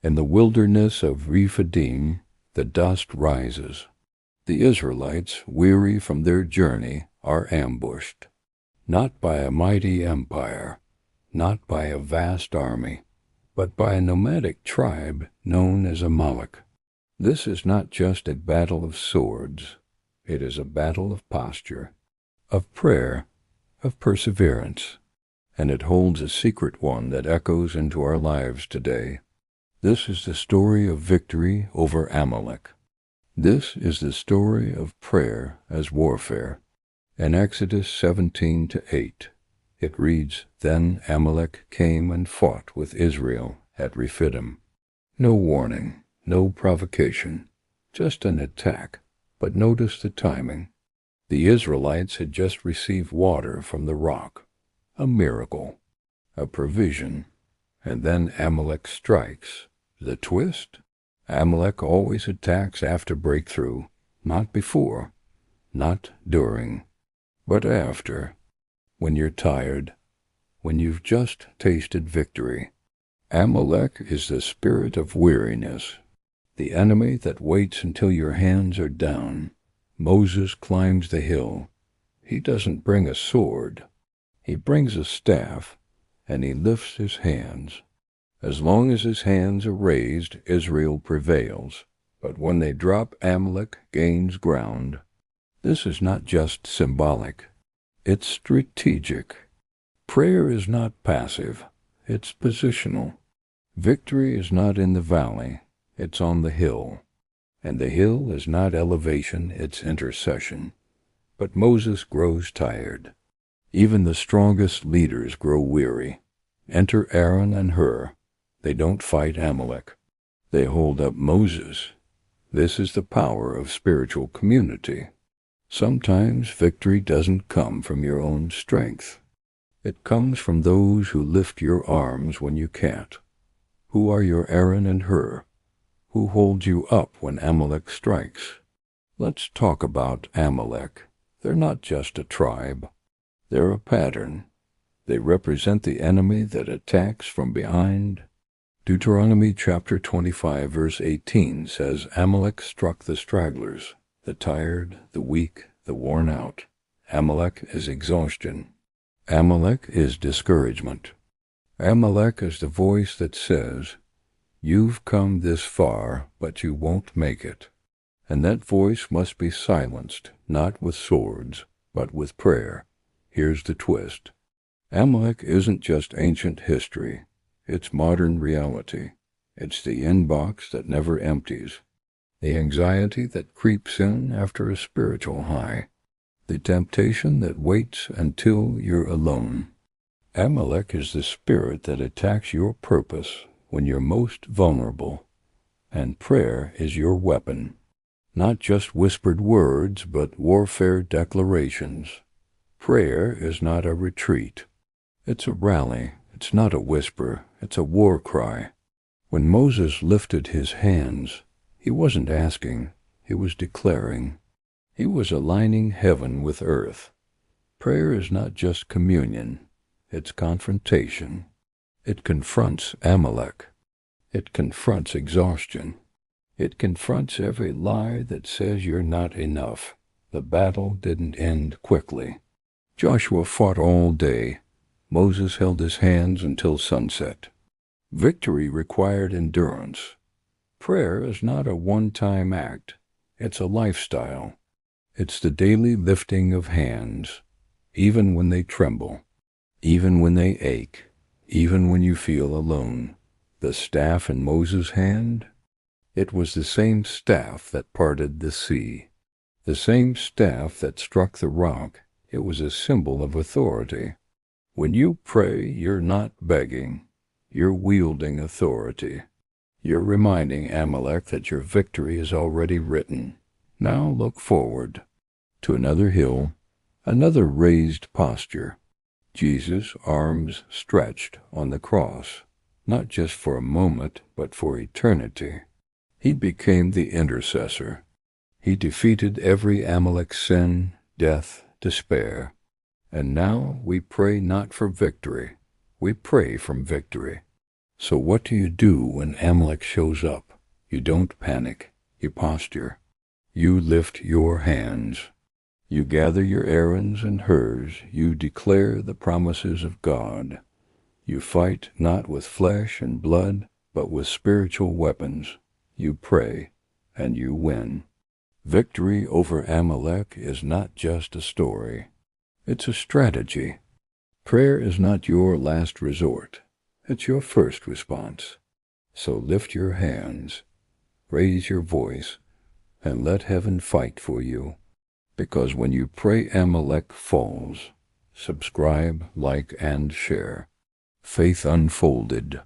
In the wilderness of Rephidim, the dust rises. The Israelites, weary from their journey, are ambushed, not by a mighty empire, not by a vast army, but by a nomadic tribe known as Amalek. This is not just a battle of swords. It is a battle of posture, of prayer, of perseverance, and it holds a secret one that echoes into our lives today. This is the story of victory over Amalek. This is the story of prayer as warfare. In Exodus 17-8, it reads, "Then Amalek came and fought with Israel at Rephidim." No warning, no provocation, just an attack. But notice the timing. The Israelites had just received water from the rock, a miracle, a provision, and then Amalek strikes. The twist? Amalek always attacks after breakthrough, not before, not during, but after, when you're tired, when you've just tasted victory. Amalek is the spirit of weariness, the enemy that waits until your hands are down. Moses climbs the hill. He doesn't bring a sword. He brings a staff, and he lifts his hands. As long as his hands are raised, Israel prevails. But when they drop, Amalek gains ground. This is not just symbolic. It's strategic. Prayer is not passive. It's positional. Victory is not in the valley. It's on the hill. And the hill is not elevation, it's intercession. But Moses grows tired. Even the strongest leaders grow weary. Enter Aaron and Hur. They don't fight Amalek. They hold up Moses. This is the power of spiritual community. Sometimes victory doesn't come from your own strength. It comes from those who lift your arms when you can't. Who are your Aaron and Hur? Who hold you up when Amalek strikes? Let's talk about Amalek. They're not just a tribe. They're a pattern. They represent the enemy that attacks from behind. Deuteronomy chapter 25 verse 18 says Amalek struck the stragglers, the tired, the weak, the worn out. Amalek is exhaustion. Amalek is discouragement. Amalek is the voice that says, "You've come this far, but you won't make it." And that voice must be silenced, not with swords, but with prayer. Here's the twist. Amalek isn't just ancient history. It's modern reality. It's the inbox that never empties. The anxiety that creeps in after a spiritual high. The temptation that waits until you're alone. Amalek is the spirit that attacks your purpose when you're most vulnerable. And prayer is your weapon. Not just whispered words, but warfare declarations. Prayer is not a retreat. It's a rally. It's not a whisper. It's a war cry. When Moses lifted his hands, he wasn't asking. He was declaring. He was aligning heaven with earth. Prayer is not just communion. It's confrontation. It confronts Amalek. It confronts exhaustion. It confronts every lie that says you're not enough. The battle didn't end quickly. Joshua fought all day. Moses held his hands until sunset. Victory required endurance. Prayer is not a one-time act. It's a lifestyle. It's the daily lifting of hands, even when they tremble, even when they ache, even when you feel alone. The staff in Moses' hand? It was the same staff that parted the sea. The same staff that struck the rock. It was a symbol of authority. When you pray, you're not begging. You're wielding authority. You're reminding Amalek that your victory is already written. Now look forward to another hill, another raised posture. Jesus' arms stretched on the cross, not just for a moment, but for eternity. He became the intercessor. He defeated every Amalek sin, death, despair. And now we pray not for victory. We pray from victory. So what do you do when Amalek shows up? You don't panic. You posture. You lift your hands. You gather your Aaron's and hers. You declare the promises of God. You fight not with flesh and blood, but with spiritual weapons. You pray, and you win. Victory over Amalek is not just a story. It's a strategy. Prayer is not your last resort. It's your first response. So lift your hands, raise your voice, and let heaven fight for you. Because when you pray, Amalek falls. Subscribe, like, and share. Faith Unfolded.